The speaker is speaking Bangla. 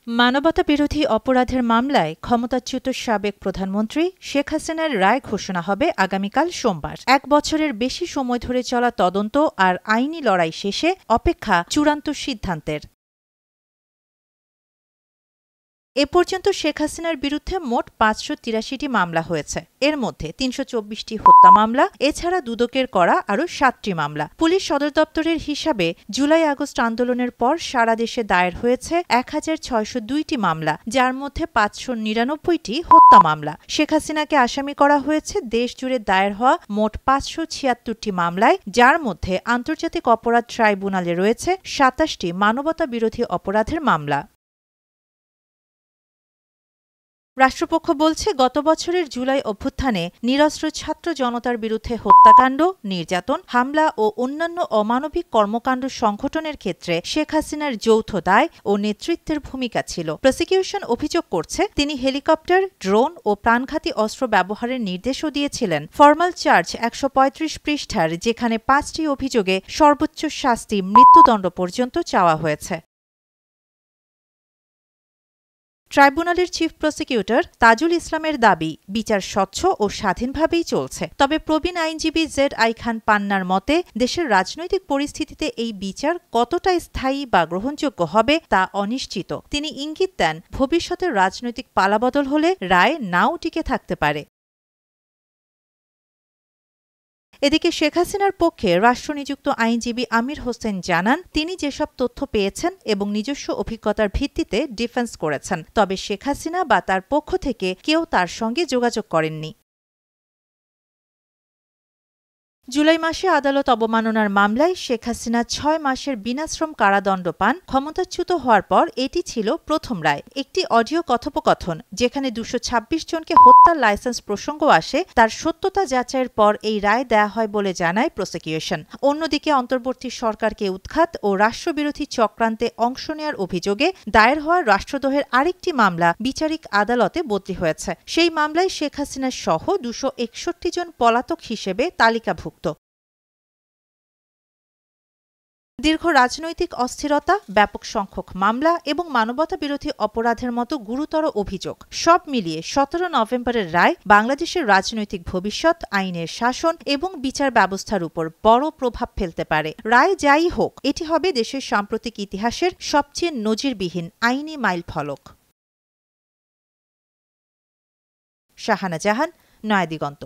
মানবতা বিরোধী অপরাধের মামলায় ক্ষমতাচ্যুত সাবেক প্রধানমন্ত্রী শেখ হাসিনার রায় ঘোষণা হবে আগামীকাল সোমবার। ১ বছরের বেশি সময় ধরে চলা তদন্ত আর আইনি লড়াই শেষে অপেক্ষা চূড়ান্ত সিদ্ধান্তের। এ পর্যন্ত শেখ হাসিনার বিরুদ্ধে মোট ৫৮৩টি মামলা হয়েছে। এর মধ্যে ৩২৪টি হত্যা মামলা, এছাড়া দুদকের করা আরও ৭টি মামলা। পুলিশ সদর দপ্তরের হিসাবে জুলাই-আগস্ট আন্দোলনের পর সারা দেশে দায়ের হয়েছে ১৬০২টি মামলা, যার মধ্যে ৫৯৯টি হত্যা মামলা। শেখ হাসিনাকে আসামি করা হয়েছে দেশজুড়ে দায়ের হওয়া মোট ৫৭৬টি মামলায়, যার মধ্যে আন্তর্জাতিক অপরাধ ট্রাইব্যুনালে রয়েছে ২৭টি মানবতা বিরোধী অপরাধের মামলা। রাষ্ট্রপক্ষ বলছে, গত বছরের জুলাই অভ্যুত্থানে নিরস্ত্র ছাত্র জনতার বিরুদ্ধে হত্যাকাণ্ড, নির্যাতন, হামলা ও অন্যান্য অমানবিক কর্মকাণ্ড সংঘটনের ক্ষেত্রে শেখ হাসিনার যৌথ দায় ও নেতৃত্বের ভূমিকা ছিল। প্রসিকিউশন অভিযোগ করছে, তিনি হেলিকপ্টার, ড্রোন ও প্রাণঘাতী অস্ত্র ব্যবহারের নির্দেশও দিয়েছিলেন। ফরমাল চার্জ ১৩৫ পৃষ্ঠার, যেখানে ৫টি অভিযোগে সর্বোচ্চ শাস্তি মৃত্যুদণ্ড পর্যন্ত চাওয়া হয়েছে। ট্রাইব্যুনালের চিফ প্রসিকিউটর তাজুল ইসলামের দাবি, বিচার স্বচ্ছ ও স্বাধীনভাবেই চলছে। তবে প্রবীণ আইনজীবী ZI খান পান্নার মতে, দেশের রাজনৈতিক পরিস্থিতিতে এই বিচার কতটা স্থায়ী বা গ্রহণযোগ্য হবে তা অনিশ্চিত। তিনি ইঙ্গিত দেন, ভবিষ্যতের রাজনৈতিক পালাবদল হলে রায় নাও টিকে থাকতে পারে। এদিকে শেখ হাসিনার পক্ষে রাষ্ট্রনিযুক্ত আইনজীবী আমির হোসেন জানান, তিনি যেসব তথ্য পেয়েছেন এবং নিজস্ব অভিজ্ঞতার ভিত্তিতে ডিফেন্স করেছেন। তবে শেখ হাসিনা বা তার পক্ষ থেকে কেউ তার সঙ্গে যোগাযোগ করেননি। জুলাই মাসে আদালত অবমাননার মামলায় শেখ হাসিনা ৬ মাসের বিনাশ্রম কারাদণ্ড পান। ক্ষমতাচ্যুত হওয়ার পর এটি ছিল প্রথম রায়। একটি অডিও কথোপকথন, যেখানে ২২৬ জনকে হত্যার লাইসেন্স প্রসঙ্গ আসে, তার সত্যতা যাচাইয়ের পর এই রায় দেয়া হয় বলে জানায় প্রসিকিউশন। অন্যদিকে অন্তর্বর্তী সরকারকে উৎখাত ও রাষ্ট্রবিরোধী চক্রান্তে অংশ নেওয়ার অভিযোগে দায়ের হওয়া রাষ্ট্রদ্রোহের আরেকটি মামলা বিচারিক আদালতে বদলি হয়েছে। সেই মামলায় শেখ হাসিনা সহ ২৬১ জন পলাতক হিসেবে তালিকাভুক্ত। দীর্ঘ রাজনৈতিক অস্থিরতা, ব্যাপক সংখ্যক মামলা এবং মানবতা বিরোধী অপরাধের মতো গুরুতর অভিযোগ সব মিলিয়ে ১৭ নভেম্বরের রায় বাংলাদেশের রাজনৈতিক ভবিষ্যৎ, আইনের শাসন এবং বিচার ব্যবস্থার উপর বড় প্রভাব ফেলতে পারে। রায় যাই হোক, এটি হবে দেশের সাম্প্রতিক ইতিহাসের সবচেয়ে নজিরবিহীন আইনি মাইলফলক। শাহানা জাহান, নয়াদিগন্ত।